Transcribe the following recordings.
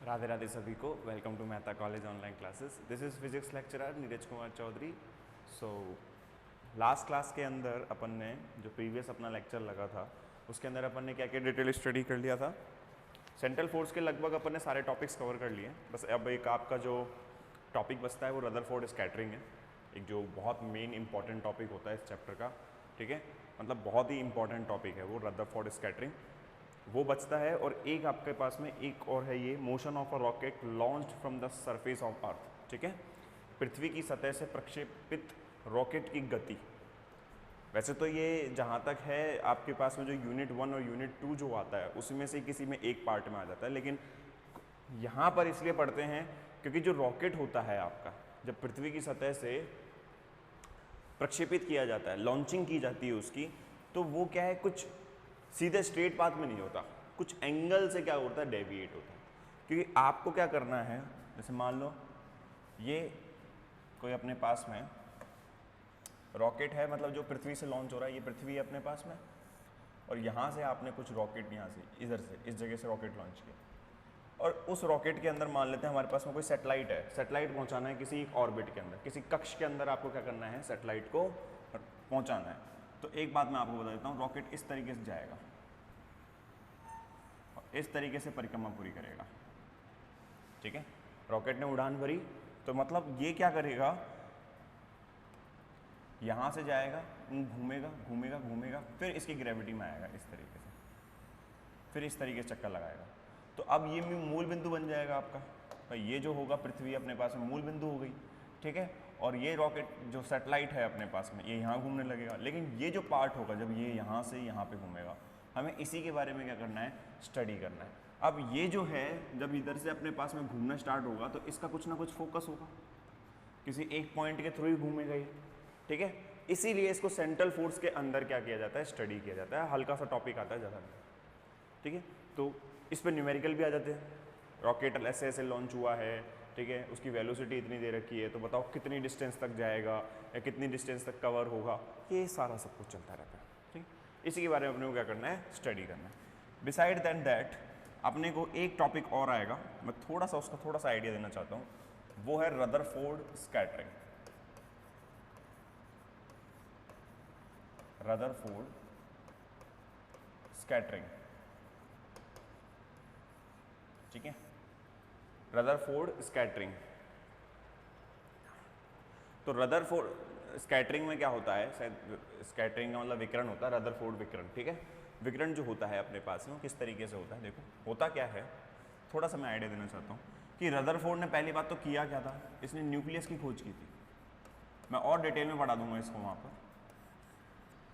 राधे राधे सभी को। Welcome to Mehta college online classes. This is physics lecturer Neeraj Kumar Chaudhary. So last class के अंदर अपन ने जो प्रीवियस अपना लेक्चर लगा था उसके अंदर अपन ने क्या क्या डिटेल स्टडी कर लिया था। सेंट्रल फोर्स के लगभग अपन ने सारे टॉपिक्स कवर कर लिए। बस अब एक आपका जो टॉपिक बचता है वो रदरफोर्ड स्कैटरिंग है, एक जो बहुत मेन इंपॉर्टेंट टॉपिक होता है इस चैप्टर का। ठीक है, मतलब बहुत ही इंपॉर्टेंट टॉपिक है वो रदरफोर्ड स्कैटरिंग, वो बचता है। और एक आपके पास में एक और है, ये motion of a rocket launched from the surface of earth. ठीक है, पृथ्वी की सतह से प्रक्षेपित रॉकेट की गति। वैसे तो ये जहाँ तक है आपके पास में जो यूनिट 1 और यूनिट 2 जो आता है उसमें से किसी में एक पार्ट में आ जाता है, लेकिन यहाँ पर इसलिए पढ़ते हैं क्योंकि जो रॉकेट होता है आपका, जब पृथ्वी की सतह से प्रक्षेपित किया जाता है, लॉन्चिंग की जाती है उसकी, तो वो क्या है, कुछ सीधे स्ट्रेट पाथ में नहीं होता, कुछ एंगल से क्या होता है, डेविएट होता है। क्योंकि आपको क्या करना है, जैसे मान लो ये कोई अपने पास में रॉकेट है, मतलब जो पृथ्वी से लॉन्च हो रहा है, ये पृथ्वी है अपने पास में, और यहाँ से आपने कुछ रॉकेट यहाँ से इधर से इस जगह से रॉकेट लॉन्च किया, और उस रॉकेट के अंदर मान लेते हैं हमारे पास में कोई सैटेलाइट है, सैटेलाइट पहुँचाना है किसी एक ऑर्बिट के अंदर, किसी कक्ष के अंदर आपको क्या करना है, सैटेलाइट को पहुँचाना है। तो एक बात मैं आपको बता देता हूँ, रॉकेट इस तरीके से जाएगा और इस तरीके से परिक्रमा पूरी करेगा। ठीक है, रॉकेट ने उड़ान भरी तो मतलब ये क्या करेगा, यहाँ से जाएगा, घूमेगा घूमेगा घूमेगा, फिर इसकी ग्रेविटी में आएगा इस तरीके से, फिर इस तरीके से चक्कर लगाएगा। तो अब ये मूल बिंदु बन जाएगा आपका, भाई ये जो होगा पृथ्वी अपने पास में मूल बिंदु हो गई। ठीक है, और ये रॉकेट जो सैटेलाइट है अपने पास में, ये यहाँ घूमने लगेगा, लेकिन ये जो पार्ट होगा जब ये यहाँ से यहाँ पे घूमेगा, हमें इसी के बारे में क्या करना है, स्टडी करना है। अब ये जो है जब इधर से अपने पास में घूमना स्टार्ट होगा तो इसका कुछ ना कुछ फोकस होगा, किसी एक पॉइंट के थ्रू ही घूमेगा ये। ठीक है, इसीलिए इसको सेंट्रल फोर्स के अंदर क्या किया जाता है, स्टडी किया जाता है। हल्का सा टॉपिक आता है ज़्यादा नहीं। ठीक है, तो इस पर न्यूमेरिकल भी आ जाते हैं, रॉकेट ऐसे ऐसे लॉन्च हुआ है, ठीक है, उसकी वेलोसिटी इतनी दे रखी है, तो बताओ कितनी डिस्टेंस तक जाएगा या कितनी डिस्टेंस तक कवर होगा, ये सारा सब कुछ चलता रहता है। ठीक, इसी के बारे में अपने को क्या करना है, स्टडी करना है। बिसाइड दैन दैट अपने को एक टॉपिक और आएगा, मैं थोड़ा सा उसका थोड़ा सा आइडिया देना चाहता हूँ, वो है रदरफोर्ड स्कैटरिंग। रदरफोर्ड स्कैटरिंग, ठीक है, रदरफोर्ड स्कैटरिंग। तो रदरफोर्ड स्कैटरिंग में क्या होता है, स्कैटरिंग का मतलब विकिरण होता है, रदरफोर्ड विकिरण। ठीक है, विकिरण जो होता है अपने पास में किस तरीके से होता है, देखो होता क्या है, थोड़ा सा मैं आइडिया देना चाहता हूँ कि रदरफोर्ड ने पहली बात तो किया क्या था, इसने न्यूक्लियस की खोज की थी। मैं और डिटेल में पढ़ा दूंगा इसको वहाँ पर।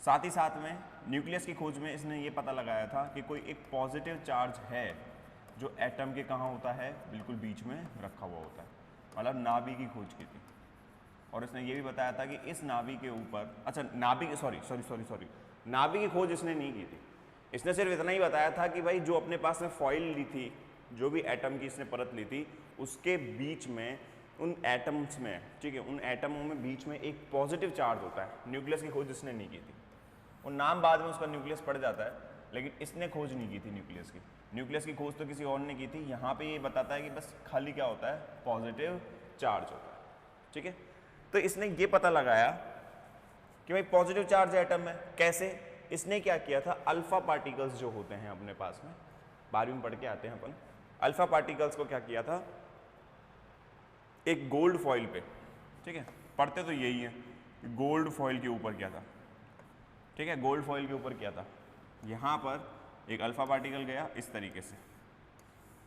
साथ ही साथ में न्यूक्लियस की खोज में इसने ये पता लगाया था कि कोई एक पॉजिटिव चार्ज है जो एटम के कहाँ होता है, बिल्कुल बीच में रखा हुआ होता है, मतलब नाभि की खोज की थी। और इसने ये भी बताया था कि इस नाभि के ऊपर, अच्छा नाभि, सॉरी नाभि की खोज इसने नहीं की थी, इसने सिर्फ इतना ही बताया था कि भाई जो अपने पास में फॉइल ली थी, जो भी एटम की इसने परत ली थी, उसके बीच में उन एटम्स में, ठीक है, उन एटमों में बीच में एक पॉजिटिव चार्ज होता है। न्यूक्लियस की खोज इसने नहीं की थी, वो नाम बाद में उसका न्यूक्लियस पड़ जाता है, लेकिन इसने खोज नहीं की थी न्यूक्लियस की। न्यूक्लियस की खोज तो किसी और ने की थी। यहाँ पे ये बताता है कि बस खाली क्या होता है, पॉजिटिव चार्ज होता है। ठीक है, तो इसने ये पता लगाया कि भाई पॉजिटिव चार्ज एटम में कैसे, इसने क्या किया था, अल्फा पार्टिकल्स जो होते हैं अपने पास में, 12वीं में पढ़ के आते हैं अपन, अल्फा पार्टिकल्स को क्या किया था, एक गोल्ड फॉइल पे, ठीक है, पढ़ते तो यही है, गोल्ड फॉइल के ऊपर किया था। ठीक है, गोल्ड फॉइल के ऊपर किया था, यहाँ पर एक अल्फा पार्टिकल गया इस तरीके से,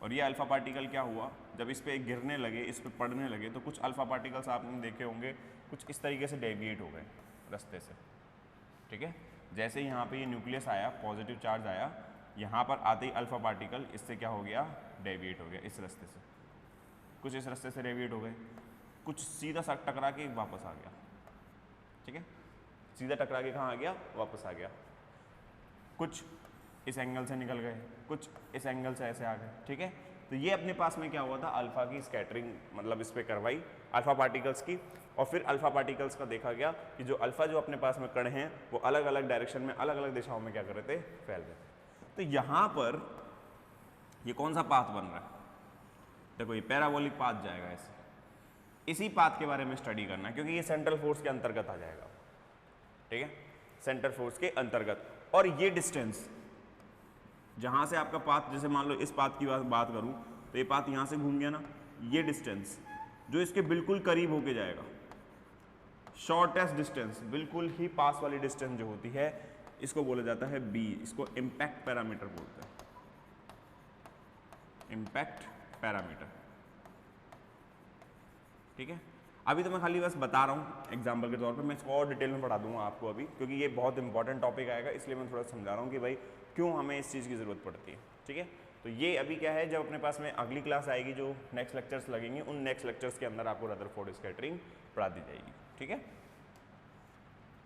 और ये अल्फा पार्टिकल क्या हुआ, जब इस पे गिरने लगे, इस पे पड़ने लगे, तो कुछ अल्फा पार्टिकल्स आपने देखे होंगे, कुछ इस तरीके से डेविएट हो गए रास्ते से। ठीक है, जैसे ही यहाँ पे ये न्यूक्लियस आया, पॉजिटिव चार्ज आया, यहाँ पर आते ही अल्फा पार्टिकल इससे क्या हो गया, डेविएट हो गया इस रास्ते से, कुछ इस रास्ते से डेविएट हो गए, कुछ सीधा सा टकरा के वापस आ गया। ठीक है, सीधा टकरा के कहाँ आ गया, वापस आ गया, कुछ इस एंगल से निकल गए, कुछ इस एंगल से ऐसे आ गए। ठीक है, तो ये अपने पास में क्या हुआ था, अल्फा की स्कैटरिंग मतलब इस पर करवाई अल्फा पार्टिकल्स की, और फिर अल्फा पार्टिकल्स का देखा गया कि जो अल्फा जो अपने पास में कण हैं वो अलग अलग डायरेक्शन में, अलग अलग दिशाओं में क्या कर रहे थे, फैल रहे थे। तो यहाँ पर ये कौन सा पाथ बन रहा है, देखो ये पैराबोलिक पाथ जाएगा ऐसे, इसी पाथ के बारे में स्टडी करना है क्योंकि ये सेंट्रल फोर्स के अंतर्गत आ जाएगा, ठीक है, सेंट्रल फोर्स के अंतर्गत। और ये डिस्टेंस जहां से आपका पाथ, जैसे मान लो इस पाथ की बात करूं तो ये पाथ यहां से घूम गया ना, ये डिस्टेंस जो इसके बिल्कुल करीब होके जाएगा, शॉर्टेस्ट डिस्टेंस, बिल्कुल ही पास वाली डिस्टेंस जो होती है, इसको बोला जाता है बी, इसको इम्पैक्ट पैरामीटर बोलते हैं, इम्पैक्ट पैरामीटर, ठीक है। अभी तो मैं खाली बस बता रहा हूँ एग्जाम्पल के तौर पे, मैं इसको और डिटेल में पढ़ा दूंगा आपको अभी, क्योंकि ये बहुत इंपॉर्टेंट टॉपिक आएगा, इसलिए मैं थोड़ा समझा रहा हूँ कि भाई क्यों हमें इस चीज़ की ज़रूरत पड़ती है, ठीक है। तो ये अभी क्या है, जब अपने पास में अगली क्लास आएगी, जो नेक्स्ट लेक्चर्स लगेंगे, उन नेक्स्ट लेक्चर्स के अंदर आपको रदरफोर्ड स्कैटरिंग पढ़ा दी जाएगी, ठीक है।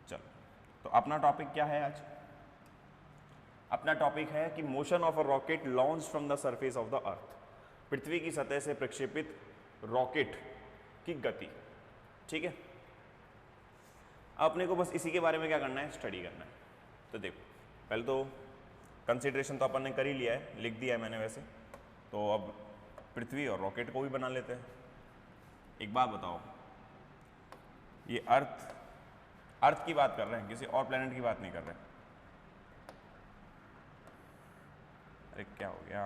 चलो, तो अपना टॉपिक क्या है आज? अपना टॉपिक है कि motion of a rocket launch from the surface of the earth, पृथ्वी की सतह से प्रक्षेपित रॉकेट की गति, ठीक है। अपने को बस इसी के बारे में क्या करना है, स्टडी करना है। तो देखो, पहले तो कंसिडरेशन तो अपन ने कर ही लिया है, लिख दिया है मैंने वैसे, तो अब पृथ्वी और रॉकेट को भी बना लेते हैं। एक बात बताओ, ये अर्थ की बात कर रहे हैं, किसी और प्लेनेट की बात नहीं कर रहे। अरे क्या हो गया,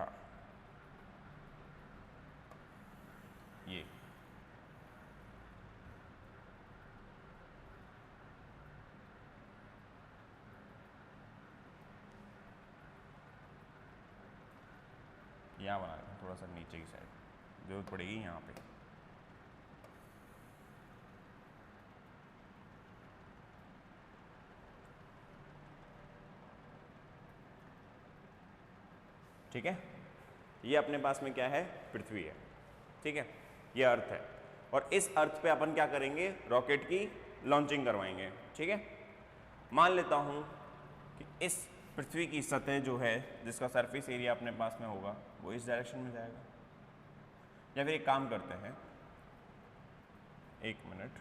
ये यहाँ बना दें थोड़ा सा नीचे की साइड, जरूरत पड़ेगी यहाँ पे। ठीक है, ये अपने पास में क्या है, पृथ्वी है, ठीक है, ये अर्थ है, और इस अर्थ पे अपन क्या करेंगे, रॉकेट की लॉन्चिंग करवाएंगे, ठीक है। मान लेता हूँ कि इस पृथ्वी की सतह जो है, जिसका सरफेस एरिया अपने पास में होगा, वो इस डायरेक्शन में जाएगा। या फिर एक काम करते हैं, एक मिनट,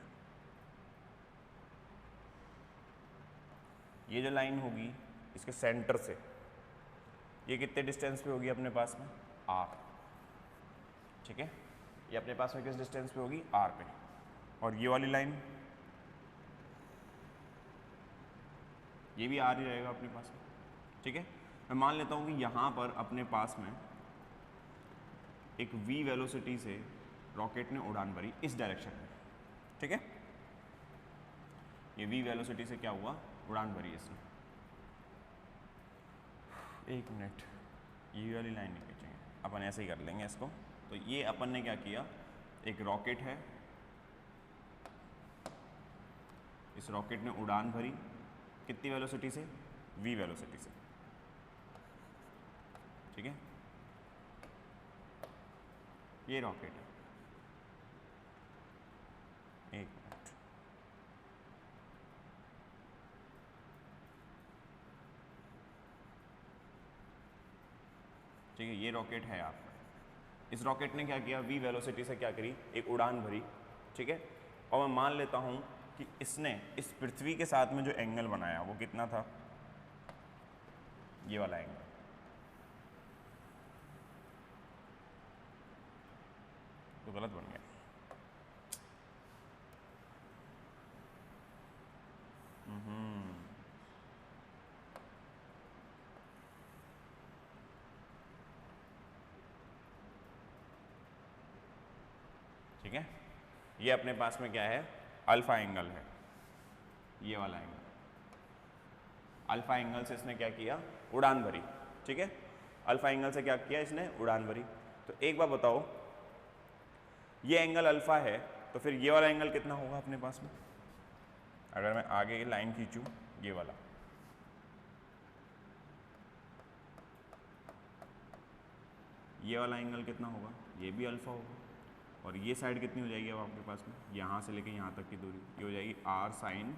ये जो लाइन होगी इसके सेंटर से, ये कितने डिस्टेंस पे होगी अपने पास में, आर, ठीक है। ये अपने पास में किस डिस्टेंस पे होगी, आर पे। और ये वाली लाइन, ये भी आर ही रहेगा अपने पास में, ठीक है। मैं मान लेता हूँ कि यहाँ पर अपने पास में एक v वेलोसिटी से रॉकेट ने उड़ान भरी इस डायरेक्शन में, ठीक है। ये v वेलोसिटी से क्या हुआ, उड़ान भरी इसने। एक मिनट, ये वाली लाइन नहीं खींचेंगे, अपन ऐसे ही कर लेंगे इसको। तो ये अपन ने क्या किया, एक रॉकेट है, इस रॉकेट ने उड़ान भरी कितनी वेलोसिटी से, v वेलोसिटी से, ठीक है। ये रॉकेट है, एक मिनट, ठीक है, ये रॉकेट है आपका। इस रॉकेट ने क्या किया, v वेलोसिटी से क्या करी, एक उड़ान भरी, ठीक है। और मैं मान लेता हूं कि इसने इस पृथ्वी के साथ में जो एंगल बनाया वो कितना था, ये वाला एंगल, तो गलत बन गया। ठीक है, ये अपने पास में क्या है, अल्फा एंगल है, ये वाला एंगल। अल्फा एंगल से इसने क्या किया, उड़ान भरी, ठीक है। अल्फा एंगल से क्या किया इसने, उड़ान भरी। तो एक बार बताओ, ये एंगल अल्फा है, तो फिर ये वाला एंगल कितना होगा अपने पास में, अगर मैं आगे की लाइन खींचूं, ये वाला, ये वाला एंगल कितना होगा, ये भी अल्फा होगा। और ये साइड कितनी हो जाएगी अब आपके पास में, यहाँ से लेके यहाँ तक की दूरी, ये हो जाएगी आर साइन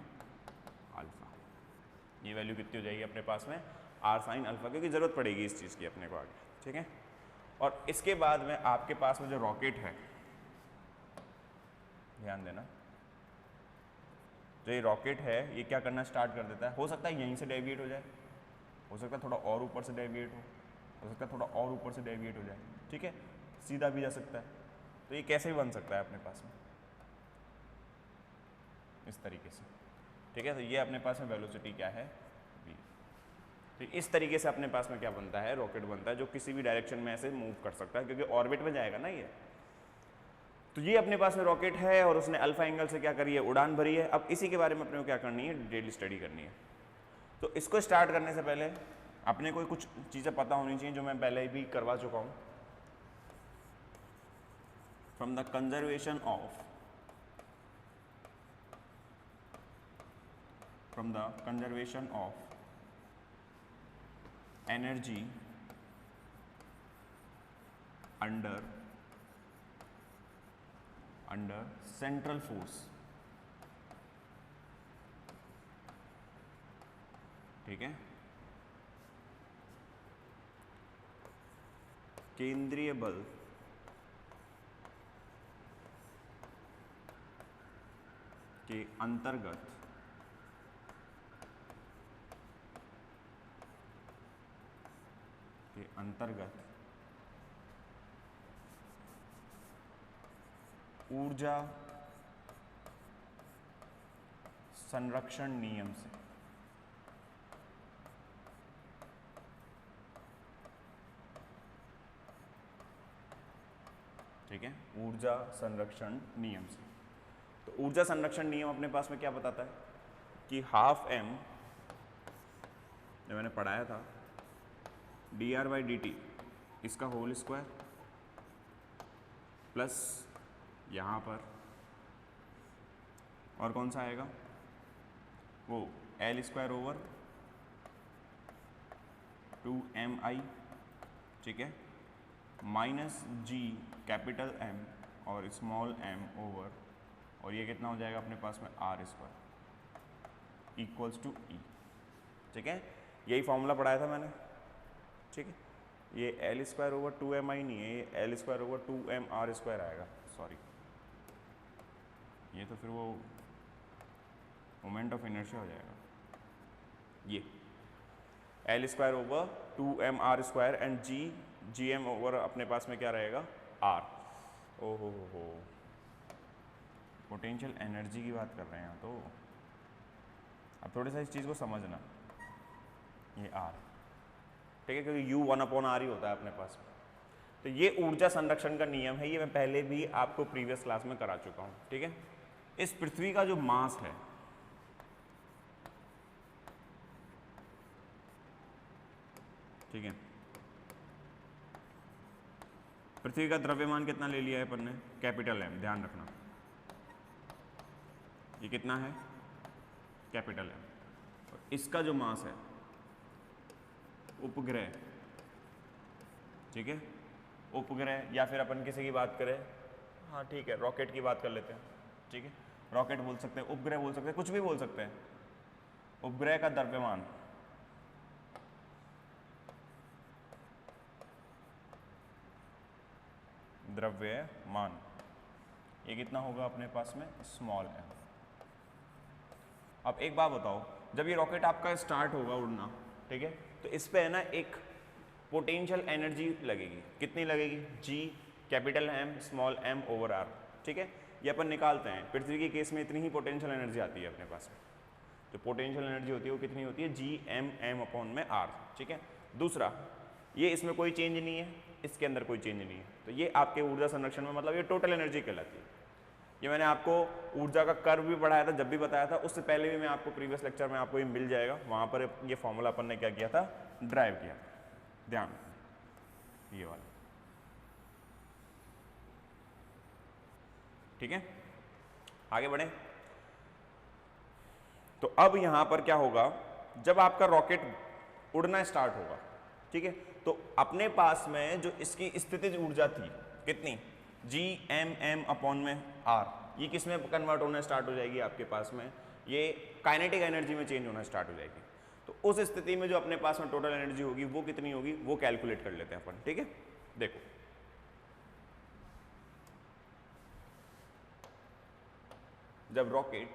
अल्फा। ये वैल्यू कितनी हो जाएगी अपने पास में, आर साइन अल्फा, क्योंकि ज़रूरत पड़ेगी इस चीज़ की अपने को आगे, ठीक है। और इसके बाद में आपके पास में जो रॉकेट है, ध्यान देना, जो ये रॉकेट है ये क्या करना स्टार्ट कर देता है, हो सकता है यहीं से डेविएट हो जाए, हो सकता है थोड़ा और ऊपर से डेविएट हो सकता है थोड़ा और ऊपर से डेविएट हो जाए, ठीक है। सीधा भी जा सकता है, तो ये कैसे भी बन सकता है अपने पास में इस तरीके से, ठीक है। तो ये अपने पास में वेलोसिटी क्या है, v। तो इस तरीके से अपने पास में क्या बनता है, रॉकेट बनता है जो किसी भी डायरेक्शन में ऐसे मूव कर सकता है, क्योंकि ऑर्बिट में जाएगा ना ये। तो ये अपने पास में रॉकेट है और उसने अल्फा एंगल से क्या करी है, उड़ान भरी है। अब इसी के बारे में अपने को क्या करनी है, डिटेल स्टडी करनी है। तो इसको स्टार्ट करने से पहले अपने को कुछ चीज़ें पता होनी चाहिए जो मैं पहले भी करवा चुका हूँ। From the conservation of energy under central force, ठीक है, केंद्रीय बल के अंतर्गत ऊर्जा संरक्षण नियम से, ठीक है, ऊर्जा संरक्षण नियम से। तो ऊर्जा संरक्षण नियम अपने पास में क्या बताता है कि हाफ m, जो मैंने पढ़ाया था, dr/dt इसका होल स्क्वायर प्लस यहाँ पर और कौन सा आएगा, वो L² / 2mi, ठीक है, माइनस g कैपिटल M और स्मॉल m ओवर, और ये कितना हो जाएगा अपने पास में r² इक्वल्स टू E, ठीक है। यही फॉर्मूला पढ़ाया था मैंने, ठीक है। ये L² / 2mi नहीं है, ये L² / 2mr² आएगा, सॉरी। ये तो फिर वो मोमेंट ऑफ इनर्शिया हो जाएगा। ये L² / 2mr² and gm over अपने पास में क्या रहेगा, r। ओहो हो, पोटेंशियल एनर्जी की बात कर रहे हैं। तो अब थोड़ी सा इस चीज़ को समझना, ये r, ठीक है, क्योंकि u 1/r ही होता है अपने पास में। तो ये ऊर्जा संरक्षण का नियम है, ये मैं पहले भी आपको प्रीवियस क्लास में करा चुका हूँ, ठीक है। इस पृथ्वी का जो मास है, ठीक है, पृथ्वी का द्रव्यमान कितना ले लिया है अपन ने, कैपिटल M, ध्यान रखना, ये कितना है, कैपिटल M। और इसका जो मास है उपग्रह, ठीक है, उपग्रह, या फिर अपन किसी की बात करें, हाँ ठीक है, रॉकेट की बात कर लेते हैं, ठीक है, रॉकेट बोल सकते हैं, उपग्रह बोल सकते हैं, कुछ भी बोल सकते हैं। उपग्रह का द्रव्यमान ये कितना होगा अपने पास में, स्मॉल m। अब एक बात बताओ, जब ये रॉकेट आपका स्टार्ट होगा उड़ना, ठीक है, तो इस पे है ना एक पोटेंशियल एनर्जी लगेगी, कितनी लगेगी, g capital M small m over r, ठीक है। ये अपन निकालते हैं, पृथ्वी के केस में इतनी ही पोटेंशियल एनर्जी आती है अपने पास में। जो पोटेंशियल एनर्जी होती है वो कितनी होती है, Gm/m/r, ठीक है। दूसरा, ये इसमें कोई चेंज नहीं है, इसके अंदर कोई चेंज नहीं है, तो ये आपके ऊर्जा संरक्षण में मतलब ये टोटल एनर्जी कहलाती है। ये मैंने आपको ऊर्जा का कर्व भी पढ़ाया था, जब भी बताया था, उससे पहले भी मैं आपको प्रीवियस लेक्चर में आपको ये मिल जाएगा, वहाँ पर ये फॉर्मूला अपन ने क्या किया था, ड्राइव किया। ध्यान, ये वाला, ठीक है। आगे बढ़े। तो अब यहाँ पर क्या होगा, जब आपका रॉकेट उड़ना स्टार्ट होगा, ठीक है, तो अपने पास में जो इसकी स्थितिज ऊर्जा थी कितनी, Gm/m/r, ये किस में कन्वर्ट होना स्टार्ट हो जाएगी आपके पास में, ये काइनेटिक एनर्जी में चेंज होना स्टार्ट हो जाएगी। तो उस स्थिति में जो अपने पास में टोटल एनर्जी होगी वो कितनी होगी, वो कैलकुलेट कर लेते हैं अपन, ठीक है। देखो, जब रॉकेट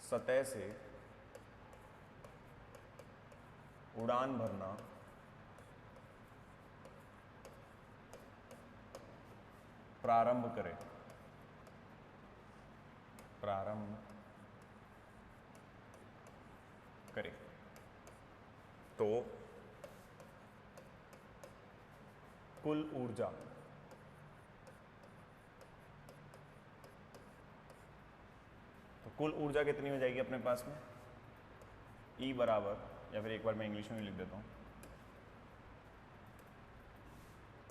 सतह से उड़ान भरना प्रारंभ करे, प्रारंभ करे तो कुल ऊर्जा कुल ऊर्जा कितनी हो जाएगी अपने पास में, E बराबर, या फिर एक बार मैं इंग्लिश में भी लिख देता हूँ,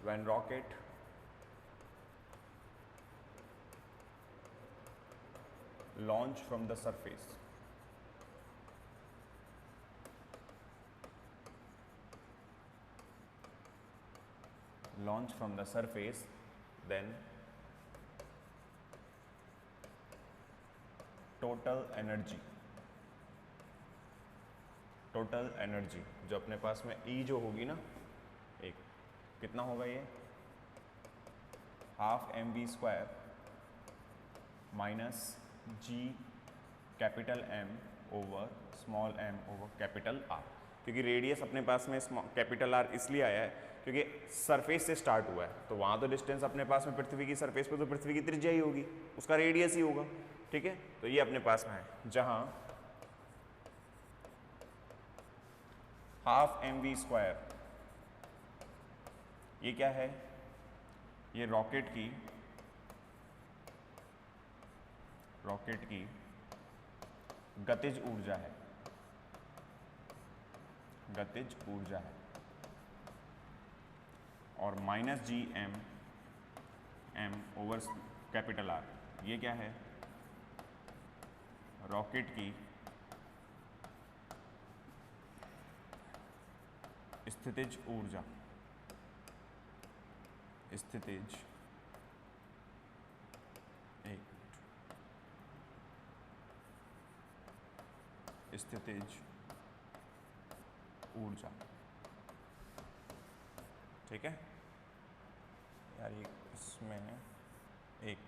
when rocket launch from the surface, launch from the surface, then total energy जो अपने पास में E जो होगी ना, एक कितना होगा ये, half mv² minus g capital M over small m over capital R, क्योंकि रेडियस अपने पास में कैपिटल R इसलिए आया है क्योंकि सरफेस से स्टार्ट हुआ है, तो वहाँ तो डिस्टेंस अपने पास में पृथ्वी की सरफेस पे तो पृथ्वी की त्रिज्या ही होगी, उसका रेडियस ही होगा, ठीक है। तो ये अपने पास में है जहाँ हाफ mv², ये क्या है, ये रॉकेट की गतिज ऊर्जा है, गतिज ऊर्जा है, और minus G M over capital R, ये क्या है, रॉकेट की स्थितिज ऊर्जा, स्थितिज ऊर्जा, ठीक है यार, ये इसमें एक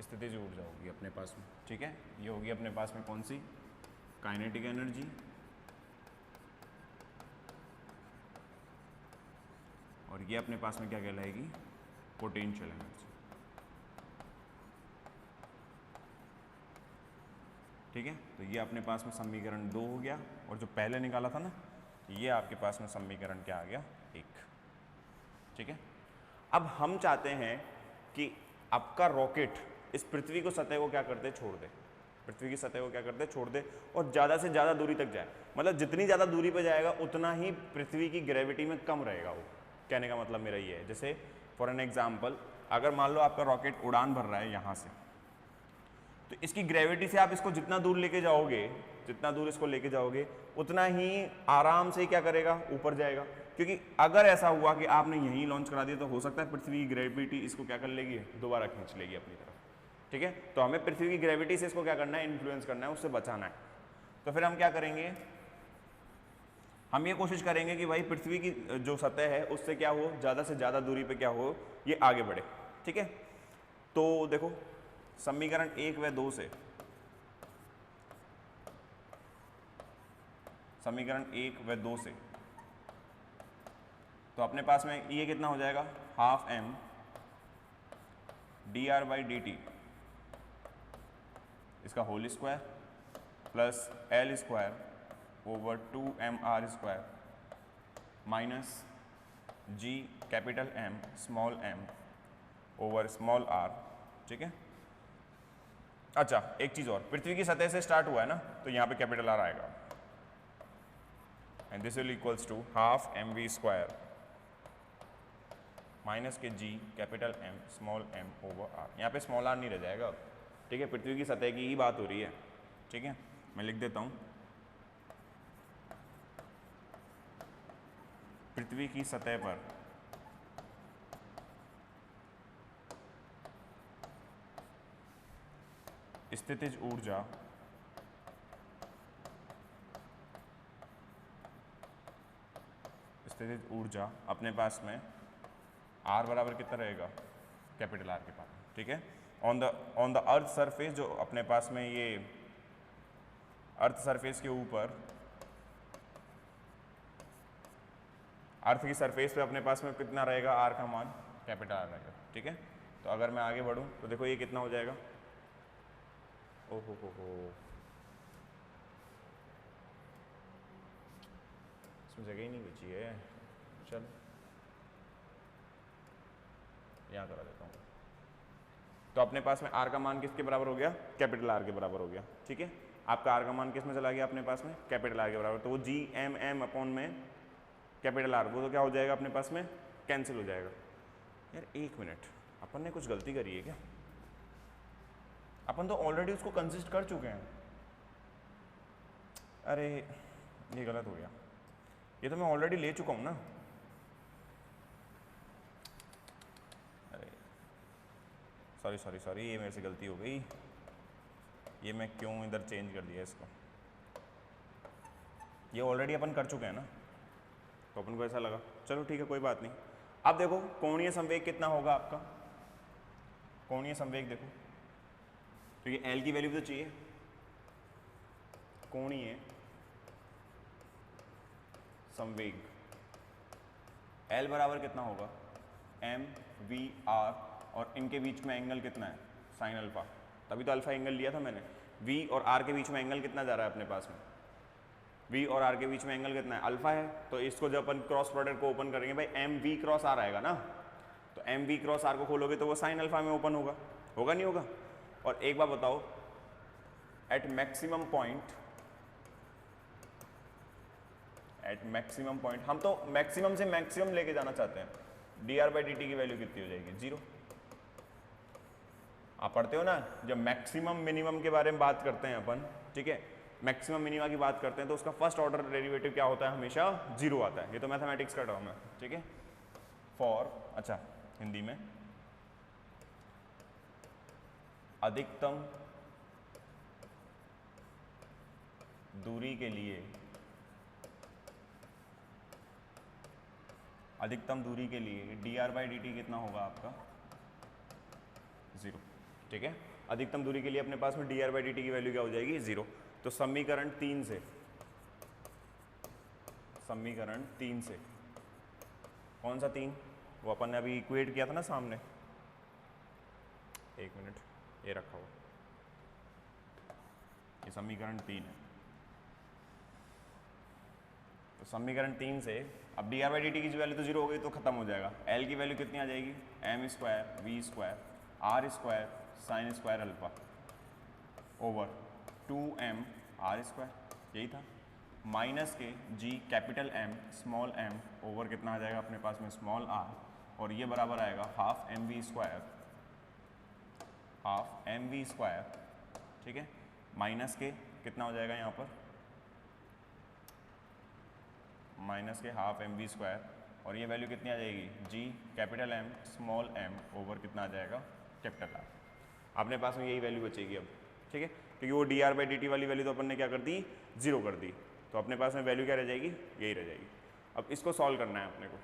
स्थितिज ऊर्जा होगी अपने पास में, ठीक है। ये होगी अपने पास में कौन सी, काइनेटिक एनर्जी, और ये अपने पास में क्या कहलाएगी, पोटेंशियल एनर्जी, ठीक है। तो ये अपने पास में समीकरण 2 हो गया, और जो पहले निकाला था ना, ये आपके पास में समीकरण क्या आ गया, 1, ठीक है। अब हम चाहते हैं कि आपका रॉकेट इस पृथ्वी को सतह को क्या करते, छोड़ दे, पृथ्वी की सतह को क्या करते, छोड़ दे, और ज़्यादा से ज़्यादा दूरी तक जाए, मतलब जितनी ज़्यादा दूरी पर जाएगा उतना ही पृथ्वी की ग्रेविटी में कम रहेगा वो, कहने का मतलब मेरा ये है। जैसे फॉर एन एग्जाम्पल, अगर मान लो आपका रॉकेट उड़ान भर रहा है यहाँ से, तो इसकी ग्रेविटी से आप इसको जितना दूर लेके जाओगे, जितना दूर इसको लेके जाओगे उतना ही आराम से क्या करेगा, ऊपर जाएगा, क्योंकि अगर ऐसा हुआ कि आपने यहीं लॉन्च करा दिया तो हो सकता है पृथ्वी की ग्रेविटी इसको क्या कर लेगी, दोबारा खींच लेगी अपनी तरफ, ठीक है। तो हमें पृथ्वी की ग्रेविटी से इसको क्या करना है, इन्फ्लुएंस करना है, उससे बचाना है। तो फिर हम क्या करेंगे, हम ये कोशिश करेंगे कि भाई पृथ्वी की जो सतह है उससे क्या हो, ज़्यादा से ज़्यादा दूरी पे क्या हो, ये आगे बढ़े, ठीक है। तो देखो समीकरण 1 व 2 से, समीकरण 1 व 2 से, तो अपने पास में ये कितना हो जाएगा, हाफ m dr/dt इसका whole square plus L² over 2mr² minus g capital M small m over small r, ठीक है। अच्छा एक चीज़ और, पृथ्वी की सतह से स्टार्ट हुआ है ना, तो यहाँ पे कैपिटल R आएगा, and this will equals to half mv² minus के g capital M small m over r, यहाँ पे स्मॉल r नहीं रह जाएगा अब, ठीक है। पृथ्वी की सतह की ही बात हो रही है, ठीक है। मैं लिख देता हूँ, पृथ्वी की सतह पर स्थितिज ऊर्जा अपने पास में R बराबर कितना रहेगा, कैपिटल R के पास, ठीक है। ऑन द अर्थ सरफेस, जो अपने पास में ये अर्थ सरफेस के ऊपर, अर्थ की सरफेस पे अपने पास में कितना रहेगा, आर का मान कैपिटल आर रहेगा, ठीक है। तो अगर मैं आगे बढ़ूँ तो देखो ये कितना हो जाएगा, ओहो हो, इसमें जगह ही नहीं बची है, चल यहाँ करा देता हूँ। तो अपने पास में आर का मान किसके बराबर हो गया, कैपिटल आर के बराबर हो गया, ठीक है। आपका आर का मान किस में चला गया अपने पास में, कैपिटल आर के बराबर, तो वो जी एम एम अपॉन में कैपिटल आर, वो तो क्या हो जाएगा अपने पास में, कैंसिल हो जाएगा। यार एक मिनट, अपन ने कुछ गलती करी है क्या, अपन तो ऑलरेडी उसको कंसिस्ट कर चुके हैं। अरे ये गलत हो गया, ये तो मैं ऑलरेडी ले चुका हूँ ना। अरे सॉरी सॉरी सॉरी, ये मेरे से गलती हो गई, ये मैं क्यों इधर चेंज कर दिया इसको, ये ऑलरेडी अपन कर चुके हैं ना, तो अपन को ऐसा लगा, चलो ठीक है कोई बात नहीं। अब देखो कोणीय संवेग कितना होगा आपका, कोणीय संवेग देखो, क्योंकि तो एल की वैल्यू भी तो चाहिए, कोणीय संवेग एल बराबर कितना होगा, एम वी आर, और इनके बीच में एंगल कितना है, साइन अल्फा, तभी तो अल्फा एंगल लिया था मैंने। वी और आर के बीच में एंगल कितना जा रहा है अपने पास में, वी और आर के बीच में एंगल कितना है, अल्फा है। तो इसको जब अपन क्रॉस प्रोडक्ट को ओपन करेंगे, भाई एम वी क्रॉस आर आएगा ना, तो एम वी क्रॉस आर को खोलोगे तो वो साइन अल्फा में ओपन होगा, होगा नहीं होगा। और एक बात बताओ, एट मैक्सिमम पॉइंट, हम तो मैक्सिमम से मैक्सिमम लेके जाना चाहते हैं, D R by D T की वैल्यू कितनी हो जाएगी, 0। आप पढ़ते हो ना, जब मैक्सिमम मिनिमम के बारे में बात करते हैं अपन, ठीक है, मैक्सिमम मिनिमा की बात करते हैं, तो उसका फर्स्ट ऑर्डर डेरिवेटिव क्या होता है, हमेशा 0 आता है। ये तो मैथमेटिक्स का टर्म है, ठीक है। फॉर, अच्छा हिंदी में, अधिकतम दूरी के लिए, अधिकतम दूरी के लिए D R by D T कितना होगा आपका, 0, ठीक है। अधिकतम दूरी के लिए अपने पास में D R by D T की वैल्यू क्या हो जाएगी, 0। तो समीकरण 3 से, समीकरण 3 से, कौन सा 3, वो अपन ने अभी इक्वेट किया था ना सामने, एक मिनट, ये रखा हुआ, ये समीकरण 3 है। तो समीकरण 3 से अब D R by D T की वैल्यू तो 0 हो गई, तो खत्म हो जाएगा। एल की वैल्यू कितनी आ जाएगी, M square V square R square sine square alpha over 2m R square, यही था, माइनस के G capital M small M over कितना आ जाएगा अपने पास में, स्मॉल आर, और ये बराबर आएगा half M V square, half M V square, ठीक है, माइनस के कितना हो जाएगा यहाँ पर, माइनस के हाफ एम वी स्क्वायर, और ये वैल्यू कितनी आ जाएगी, G capital M small M over कितना आ जाएगा, कैपिटल आर। अपने पास में यही वैल्यू बचेगी अब, ठीक है, क्योंकि वो D R by D T वाली वैल्यू तो अपन ने क्या कर दी, 0 कर दी, तो अपने पास में वैल्यू क्या रह जाएगी, यही रह जाएगी। अब इसको सॉल्व करना है अपने को,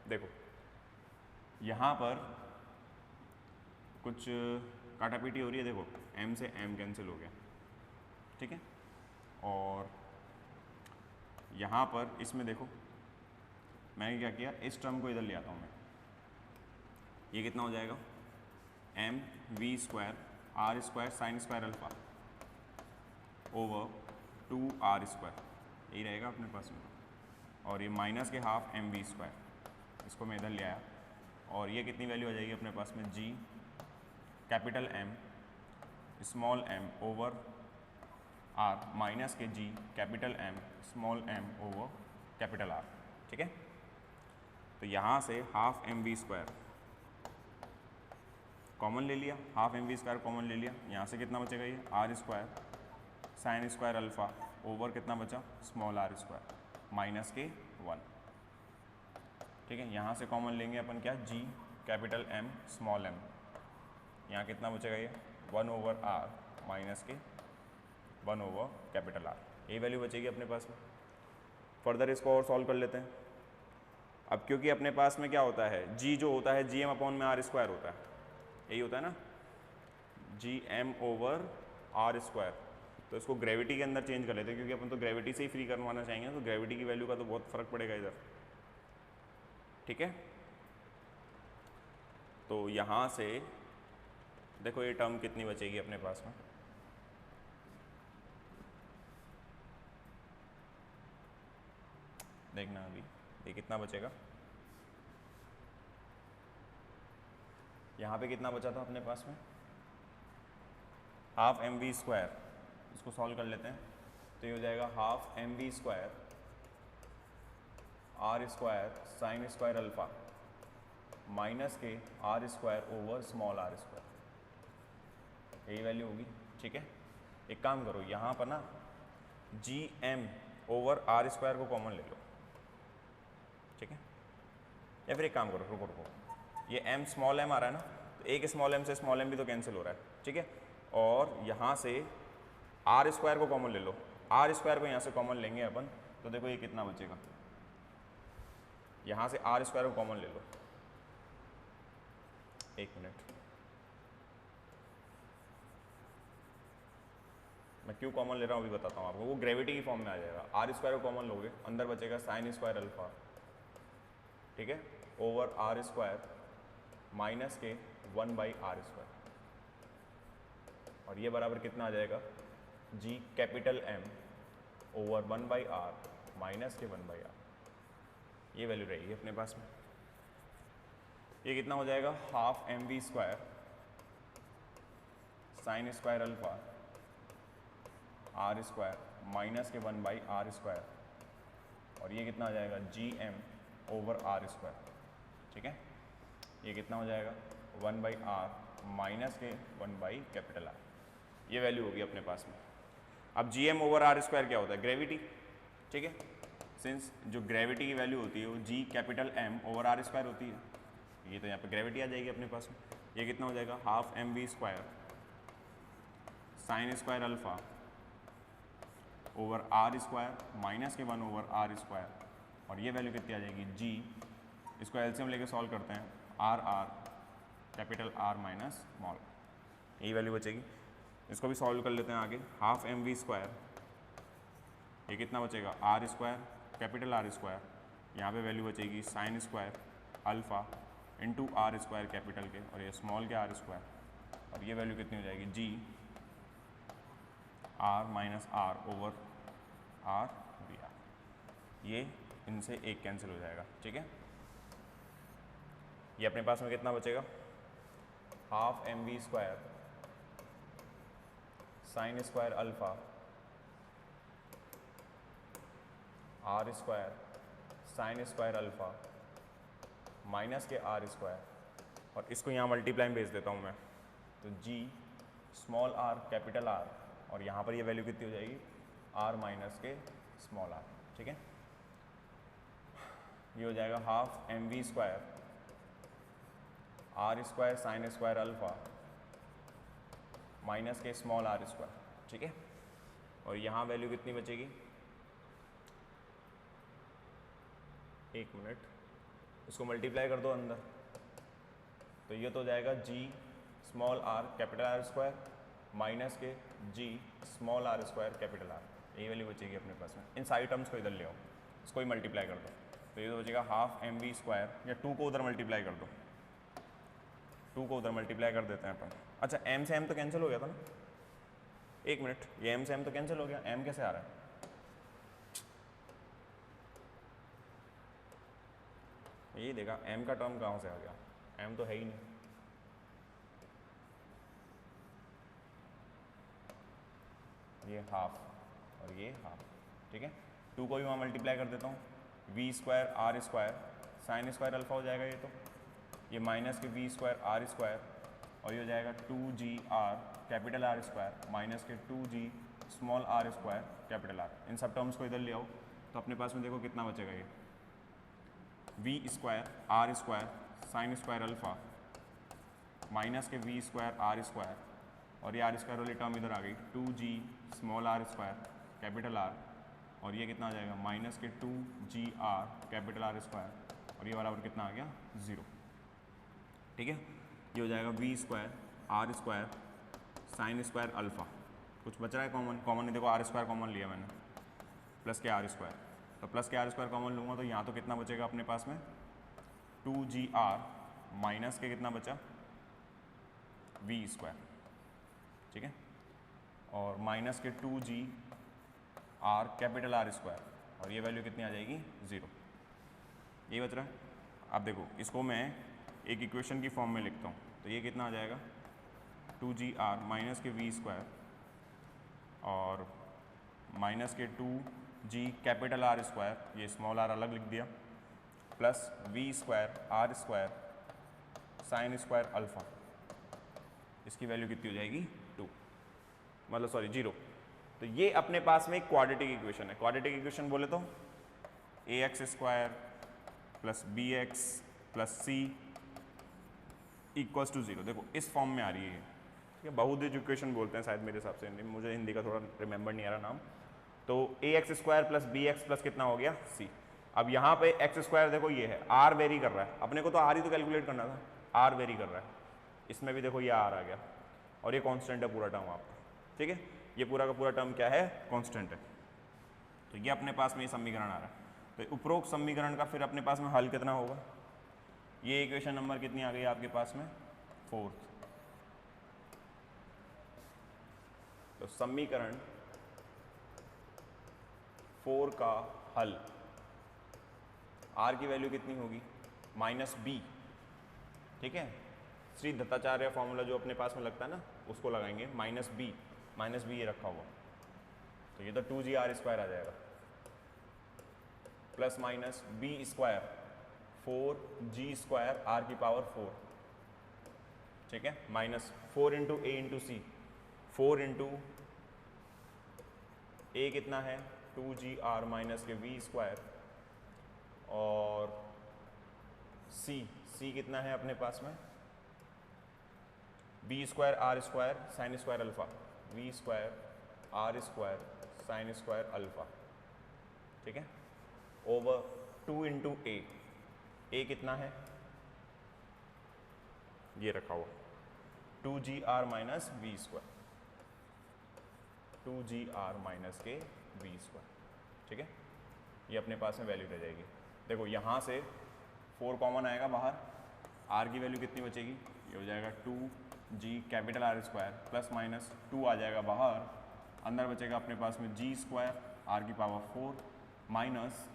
देखो यहाँ पर कुछ काटापीटी हो रही है, देखो m से m कैंसिल हो गया, ठीक है, और यहाँ पर इसमें देखो मैंने क्या किया, इस टर्म को इधर ले आता हूँ मैं, ये कितना हो जाएगा, M V square R square sine square alpha over 2 R square, यही रहेगा अपने पास में, और ये माइनस के हाफ एम वी स्क्वायर, इसको मैं इधर ले आया, और ये कितनी वैल्यू आ जाएगी अपने पास में, G capital M small M over R minus के G capital M small M over capital R, ठीक है। तो यहाँ से half M V square common ले लिया, half M V square common ले लिया, यहाँ से कितना बचेगा, ये R square sine square alpha over कितना बचा, स्मॉल आर स्क्वायर माइनस के 1, ठीक है। यहाँ से कॉमन लेंगे अपन क्या, जी कैपिटल एम स्मॉल एम, यहाँ कितना बचेगा, ये 1 ओवर आर माइनस के 1 ओवर कैपिटल आर, ये वैल्यू बचेगी अपने पास में। फर्दर इसको और सॉल्व कर लेते हैं। अब क्योंकि अपने पास में क्या होता है, जी जो होता है जी एम अपॉन में आर स्क्वायर होता है, यही होता है ना, G M over R square. तो इसको ग्रेविटी के अंदर चेंज कर लेते हैं, क्योंकि अपन तो ग्रेविटी से ही फ्री करवाना चाहेंगे, तो ग्रेविटी की वैल्यू का तो बहुत फर्क पड़ेगा इधर, ठीक है। तो यहाँ से देखो ये टर्म कितनी बचेगी अपने पास में, देखना अभी ये कितना बचेगा। यहाँ पे कितना बचा था अपने पास में, हाफ एम वी स्क्वायर। इसको सॉल्व कर लेते हैं, तो ये हो जाएगा half M V square R square sine square alpha minus के R square over small R square, यही वैल्यू होगी, ठीक है। एक काम करो, यहाँ पर ना G M over R square को कॉमन ले लो, ठीक है। या फिर एक काम करो, रुको रुको, ये एम स्मॉल एम आ रहा है ना, तो एक स्मॉल एम से स्मॉल एम भी तो कैंसिल हो रहा है, ठीक है। और यहाँ से आर स्क्वायर को कॉमन ले लो, आर स्क्वायर को यहाँ से कॉमन लेंगे अपन, तो देखो ये कितना बचेगा, यहाँ से आर स्क्वायर को कॉमन ले लो, एक मिनट, मैं क्यों कॉमन ले रहा हूँ अभी बताता हूँ आपको। वो ग्रेविटी की फॉर्म में आ जाएगा, आर स्क्वायर को कॉमन लोगे, अंदर बचेगा साइन स्क्वायर अल्फा, ठीक है, ओवर आर स्क्वायर माइनस के 1/r स्क्वायर, और ये बराबर कितना आ जाएगा, G capital M over 1/r minus के 1/r, ये वैल्यू रहेगी अपने पास में। ये कितना हो जाएगा, half M V square sine square alpha R square minus के 1/r स्क्वायर, और ये कितना आ जाएगा, G M over R square, ठीक है। ये कितना हो जाएगा, 1/r माइनस के 1/R, ये वैल्यू होगी अपने पास में। अब G M over R square क्या होता है, ग्रेविटी, ठीक है। सिंस जो ग्रेविटी की वैल्यू होती है वो G capital M over R square होती है, ये तो यहाँ पे ग्रेविटी आ जाएगी अपने पास में। ये कितना हो जाएगा, half M V square sine square alpha over R square minus के 1/r स्क्वायर, और ये वैल्यू कितनी आ जाएगी, जी, इसको एलसीएम लेके सॉल्व करते हैं, R R capital R minus small, यही वैल्यू बचेगी। इसको भी सॉल्व कर लेते हैं आगे, हाफ एम वी स्क्वायर, ये कितना बचेगा, R square capital R square, यहाँ पे वैल्यू बचेगी sine square alpha into R square capital K, और ये स्मॉल के आर स्क्वायर, और ये वैल्यू कितनी हो जाएगी, G R minus R over R V R, ये इनसे एक कैंसिल हो जाएगा, ठीक है। ये अपने पास में कितना बचेगा, half M V square sine square alpha R square sine square alpha minus के आर स्क्वायर, और इसको यहाँ मल्टीप्लाई में भेज देता हूँ मैं, तो G small R capital R, और यहाँ पर ये वैल्यू कितनी हो जाएगी, आर माइनस के स्मॉल आर, ठीक है। ये हो जाएगा half M V square R square sine square alpha minus के स्मॉल आर स्क्वायर, ठीक है। और यहाँ वैल्यू कितनी बचेगी, एक मिनट, इसको मल्टीप्लाई कर दो अंदर, तो ये तो हो जाएगा G small R capital R square minus के G small R square capital R, यही वैल्यू बचेगी अपने पास में। इन सारी टर्म्स को इधर ले आओ, इसको ही मल्टीप्लाई कर दो, तो ये तो बचेगा हाफ एम वी स्क्वायर, या 2 को उधर मल्टीप्लाई कर दो, 2 को उधर मल्टीप्लाई कर देते हैं अपन। अच्छा एम से एम तो कैंसिल हो गया था ना, एक मिनट, ये एम से एम तो कैंसिल हो गया, एम कैसे आ रहा है, ये देखा एम का टर्म कहाँ से आ गया, एम तो है ही नहीं, ये हाफ और ये हाफ, ठीक है। 2 को भी वहाँ मल्टीप्लाई कर देता हूँ, V square R square sine square alpha हो जाएगा, ये तो ये माइनस के वी स्क्वायर आर स्क्वायर, और ये हो जाएगा 2g R capital R square minus के 2g small R square capital R. इन सब टर्म्स को इधर ले आओ, तो अपने पास में देखो कितना बचेगा, ये V square R square sine square alpha minus के वी स्क्वायर आर स्क्वायर, और ये आर स्क्वायर वाली टर्म इधर आ गई, 2g small R square capital R, और ये कितना आ जाएगा, माइनस के 2g R capital R square, और ये बराबर कितना आ गया, 0, ठीक है। ये हो जाएगा V square R square sine square alpha. कुछ बच रहा है कॉमन? कॉमन नहीं, देखो आर स्क्वायर कॉमन लिया मैंने, प्लस के आर स्क्वायर, तो प्लस के आर स्क्वायर कॉमन लूँगा तो यहाँ तो कितना बचेगा अपने पास में 2GR माइनस के कितना बचा V स्क्वायर, ठीक है, और माइनस के 2GR कैपिटल आर स्क्वायर, और ये वैल्यू कितनी आ जाएगी 0। ये बच रहा है। अब देखो इसको मैं एक इक्वेशन की फॉर्म में लिखता हूँ, तो ये कितना आ जाएगा 2GR माइनस के V स्क्वायर और माइनस के 2G कैपिटल आर स्क्वायर, ये स्मॉल आर अलग लिख दिया, plus V square R square sine square alpha. इसकी वैल्यू कितनी हो जाएगी 2, मतलब सॉरी 0। तो ये अपने पास में एक क्वाड्रेटिक इक्वेशन है। क्वाड्रेटिक इक्वेशन बोले तो ax square plus bx plus c equals to 0। देखो इस फॉर्म में आ रही है ये, ठीक है, बहुभुज इक्वेशन बोलते हैं शायद मेरे हिसाब से, मुझे हिंदी का थोड़ा रिमेंबर नहीं आ रहा नाम। तो ax square plus bx plus कितना हो गया c। अब यहाँ पे एक्स स्क्वायर देखो ये है, r वेरी कर रहा है, अपने को तो r ही तो कैलकुलेट करना था, r वेरी कर रहा है, इसमें भी देखो ये r आ गया, और ये कांस्टेंट है पूरा टर्म आपका, ठीक है, ये पूरा का पूरा टर्म क्या है कांस्टेंट है। तो ये अपने पास में ये समीकरण आ रहा है। तो उपरोक्त समीकरण का फिर अपने पास में हल कितना होगा, ये इक्वेशन नंबर कितनी आ गई आपके पास में 4th। तो समीकरण 4 का हल, r की वैल्यू कितनी होगी -b, ठीक है, श्री दत्ताचार्य फॉर्मूला जो अपने पास में लगता है ना उसको लगाएंगे, -b ये रखा हुआ, तो ये तो 2GR स्क्वायर आ जाएगा, plus minus b square 4G square r की पावर 4, ठीक है, minus 4 into a into C, 4 into a कितना है 2GR माइनस के v स्क्वायर, और c कितना है अपने पास में b square R square sine square alpha, v square R square sine square alpha, ठीक है, ओवर 2 इंटू a कितना है ये रखा हुआ 2GR minus v square, 2GR minus के v स्क्वायर, ठीक है, ये अपने पास में वैल्यू रह जाएगी। देखो यहाँ से 4 कॉमन आएगा बाहर, r की वैल्यू कितनी बचेगी, ये हो जाएगा 2G capital R square plus minus 2 आ जाएगा बाहर, अंदर बचेगा अपने पास में G स्क्वायर r की पावर 4 माइनस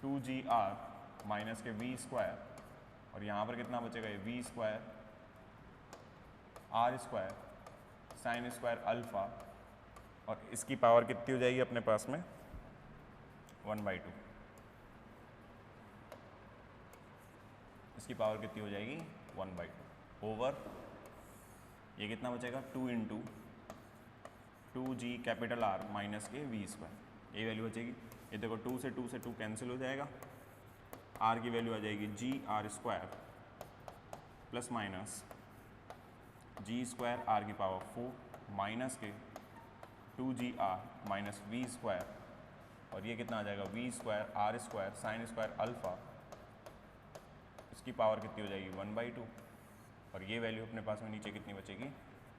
2GR माइनस के v स्क्वायर, और यहाँ पर कितना बचेगा ये v square R square sine square alpha, और इसकी पावर कितनी हो जाएगी अपने पास में 1/2, इसकी पावर कितनी हो जाएगी 1/2 ओवर ये कितना बचेगा 2 into 2G capital R minus के v स्क्वायर, ये वैल्यू बचेगी। ये देखो 2 से 2 कैंसिल हो जाएगा, R की वैल्यू आ जाएगी GR square plus minus G square R की पावर 4 माइनस के 2GR माइनस v स्क्वायर, और ये कितना आ जाएगा v square R square sine square alpha, इसकी पावर कितनी हो जाएगी 1/2, और ये वैल्यू अपने पास में नीचे कितनी बचेगी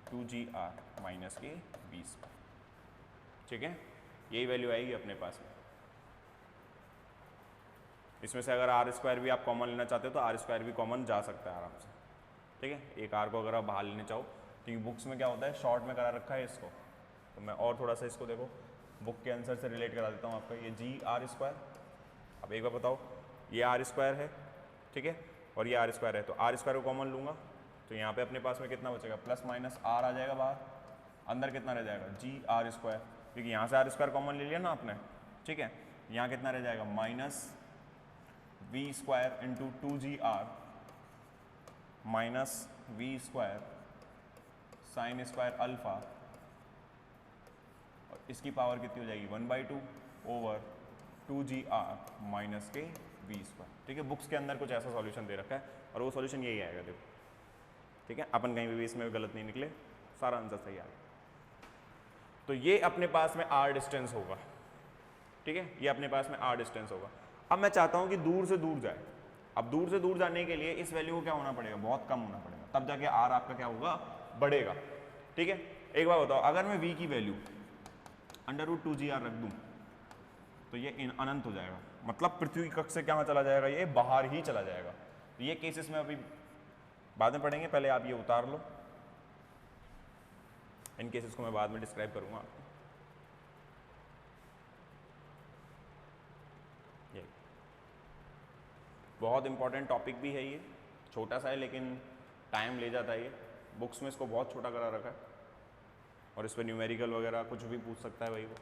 2GR माइनस के v स्क्वायर, ठीक है, यही वैल्यू आएगी अपने पास में। इसमें से अगर आर स्क्वायर भी आप कॉमन लेना चाहते हो तो आर स्क्वायर भी कॉमन जा सकता है आराम से, ठीक है, एक आर को अगर आप बाहर लेने चाहो, क्योंकि बुक्स में क्या होता है शॉर्ट में करा रखा है इसको, तो मैं और थोड़ा सा इसको देखो बुक के आंसर से रिलेट करा देता हूँ आपका। ये GR स्क्वायर, अब एक बार बताओ, ये आर स्क्वायर है, ठीक है, और ये आर स्क्वायर है, तो आर स्क्वायर को कॉमन लूँगा तो यहाँ पे अपने पास में कितना बचेगा प्लस माइनस आर आ जाएगा बाहर, अंदर कितना रह जाएगा GR स्क्वायर, क्योंकि यहाँ से आर स्क्वायर कॉमन ले लिया ना आपने, ठीक है, यहाँ कितना रह जाएगा minus v square into 2GR minus v square sine square alpha, और इसकी पावर कितनी हो जाएगी 1/2 ओवर 2GR माइनस के v स्क्वायर, ठीक है, बुक्स के अंदर कुछ ऐसा सॉल्यूशन दे रखा है और वो सॉल्यूशन यही आएगा, देखो, ठीक है, अपन कहीं भी इसमें गलत नहीं निकले, सारा आंसर सही आ गया। तो ये अपने पास में r डिस्टेंस होगा, ठीक है, ये अपने पास में r डिस्टेंस होगा। अब मैं चाहता हूँ कि दूर से दूर जाए, अब दूर से दूर जाने के लिए इस वैल्यू को क्या होना पड़ेगा बहुत कम होना पड़ेगा, तब जाके r आपका क्या होगा बढ़ेगा। ठीक है। एक बार बताओ, अगर मैं v की वैल्यू √2gr रख दूं तो ये अनंत हो जाएगा, मतलब पृथ्वी की कक्ष से कहाँ चला जाएगा, ये बाहर ही चला जाएगा। तो ये केसेस में अभी बाद में पढ़ेंगे, पहले आप ये उतार लो, इन केसेस को मैं बाद में डिस्क्राइब करूंगा आपको। ये बहुत इंपॉर्टेंट टॉपिक भी है, ये छोटा सा है लेकिन टाइम ले जाता है। ये बुक्स में इसको बहुत छोटा करा रखा है और इस पर न्यूमेरिकल वगैरह कुछ भी पूछ सकता है भाई वो।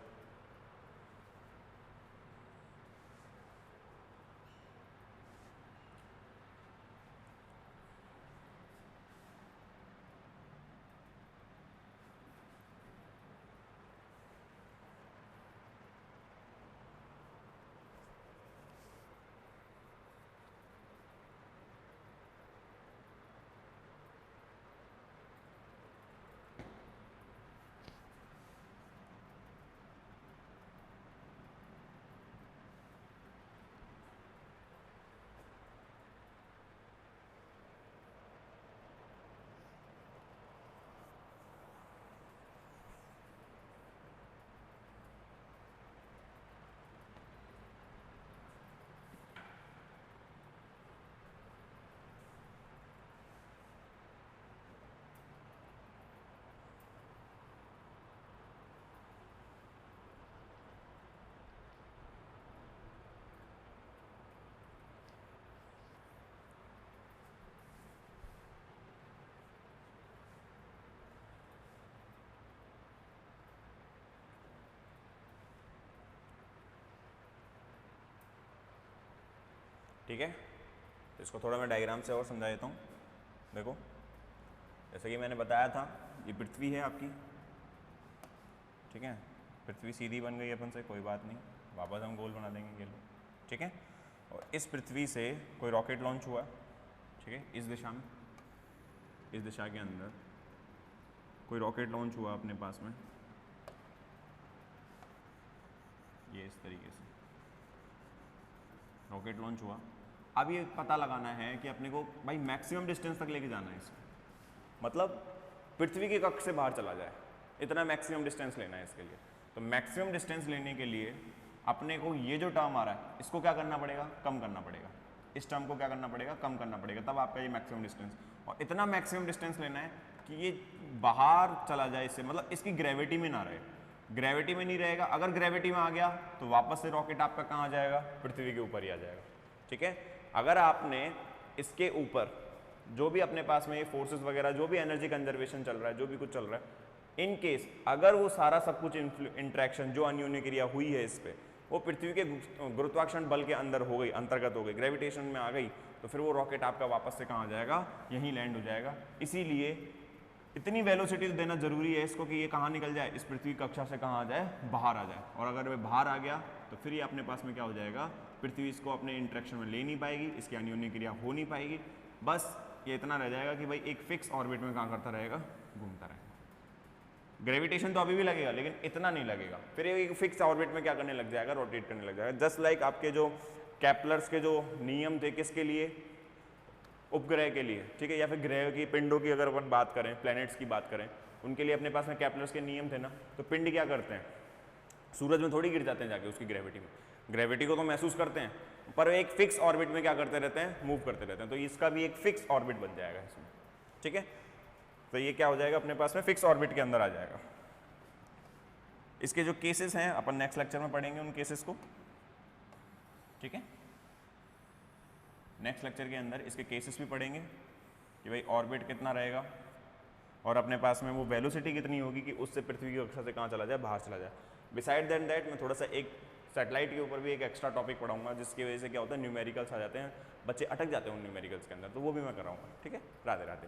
ठीक है, तो इसको थोड़ा मैं डायग्राम से और समझा देता हूँ। देखो, जैसे कि मैंने बताया था, ये पृथ्वी है आपकी, ठीक है। पृथ्वी सीधी बन गई अपन से, कोई बात नहीं, वापस हम गोल बना देंगे ये लो, ठीक है। और इस पृथ्वी से कोई रॉकेट लॉन्च हुआ, ठीक है, इस दिशा में, इस दिशा के अंदर कोई रॉकेट लॉन्च हुआ अपने पास में, ये इस तरीके से रॉकेट लॉन्च हुआ। अब ये पता लगाना है कि अपने को भाई मैक्सिमम डिस्टेंस तक लेके जाना है इसको, मतलब पृथ्वी के कक्ष से बाहर चला जाए, इतना मैक्सिमम डिस्टेंस लेना है इसके लिए। तो मैक्सिमम डिस्टेंस लेने के लिए अपने को ये जो टर्म आ रहा है इसको क्या करना पड़ेगा, कम करना पड़ेगा। इस टर्म को क्या करना पड़ेगा, कम करना पड़ेगा, तब आपका ये मैक्सिमम डिस्टेंस। और इतना मैक्सिमम डिस्टेंस लेना है कि ये बाहर चला जाए इससे, मतलब इसकी ग्रेविटी में ना रहे, ग्रेविटी में नहीं रहेगा। अगर ग्रेविटी में आ गया तो वापस से रॉकेट आपका कहाँ आ जाएगा, पृथ्वी के ऊपर ही आ जाएगा, ठीक है। अगर आपने इसके ऊपर जो भी अपने पास में ये फोर्सेस वगैरह, जो भी एनर्जी कंजर्वेशन चल रहा है, जो भी कुछ चल रहा है, इन केस अगर वो सारा सब कुछ इंट्रैक्शन जो अन्योन्य क्रिया हुई है इस पे, वो पृथ्वी के गुरुत्वाकर्षण बल के अंदर हो गई, अंतर्गत हो गई, ग्रेविटेशन में आ गई, तो फिर वो रॉकेट आपका वापस से कहाँ आ जाएगा, यहीं लैंड हो जाएगा। इसीलिए इतनी वेलोसिटी देना जरूरी है इसको कि ये कहाँ निकल जाए, इस पृथ्वी कक्षा से कहाँ आ जाए, बाहर आ जाए। और अगर वह बाहर आ गया तो फिर ये अपने पास में क्या हो जाएगा, पृथ्वी इसको अपने इंट्रैक्शन में ले नहीं पाएगी, इसकी अन्योन्य क्रिया हो नहीं पाएगी, बस ये इतना रह जाएगा कि भाई एक फिक्स ऑर्बिट में कहाँ करता रहेगा, घूमता रहेगा। ग्रेविटेशन तो अभी भी लगेगा लेकिन इतना नहीं लगेगा, फिर एक फिक्स ऑर्बिट में क्या करने लग जाएगा, रोटेट करने लग जाएगा। जस्ट लाइक आपके जो कैप्लर्स के जो नियम थे, किसके लिए, उपग्रह के लिए, ठीक है, या फिर ग्रह की, पिंडों की अगर अपन बात करें, प्लैनेट्स की बात करें, उनके लिए अपने पास में कैप्लर्स के नियम थे ना। तो पिंड क्या करते हैं, सूरज में थोड़ी गिर जाते हैं जाके उसकी ग्रेविटी में, ग्रेविटी को तो महसूस करते हैं पर एक फिक्स ऑर्बिट में क्या करते रहते हैं, मूव करते रहते हैं। तो इसका भी एक फिक्स ऑर्बिट बन जाएगा इसमें, ठीक है। तो ये क्या हो जाएगा, अपने पास में फिक्स ऑर्बिट के अंदर आ जाएगा। इसके जो केसेस हैं अपन नेक्स्ट लेक्चर में पढ़ेंगे उन केसेस को, ठीक है। नेक्स्ट लेक्चर के अंदर इसके केसेस भी पढ़ेंगे कि भाई ऑर्बिट कितना रहेगा और अपने पास में वो वेलोसिटी कितनी होगी कि उससे पृथ्वी की कक्षा से कहाँ चला जाए, बाहर चला जाए। बिसाइड देन दैट मैं थोड़ा सा एक सैटेलाइट के ऊपर भी एक एक्स्ट्रा टॉपिक पढ़ाऊंगा, जिसकी वजह से क्या होता है, न्यूमेरिकल्स आ जाते हैं, बच्चे अटक जाते हैं उन न्यूमेरिकल्स के अंदर, तो वो भी मैं कराऊंगा, ठीक है। राधे राधे।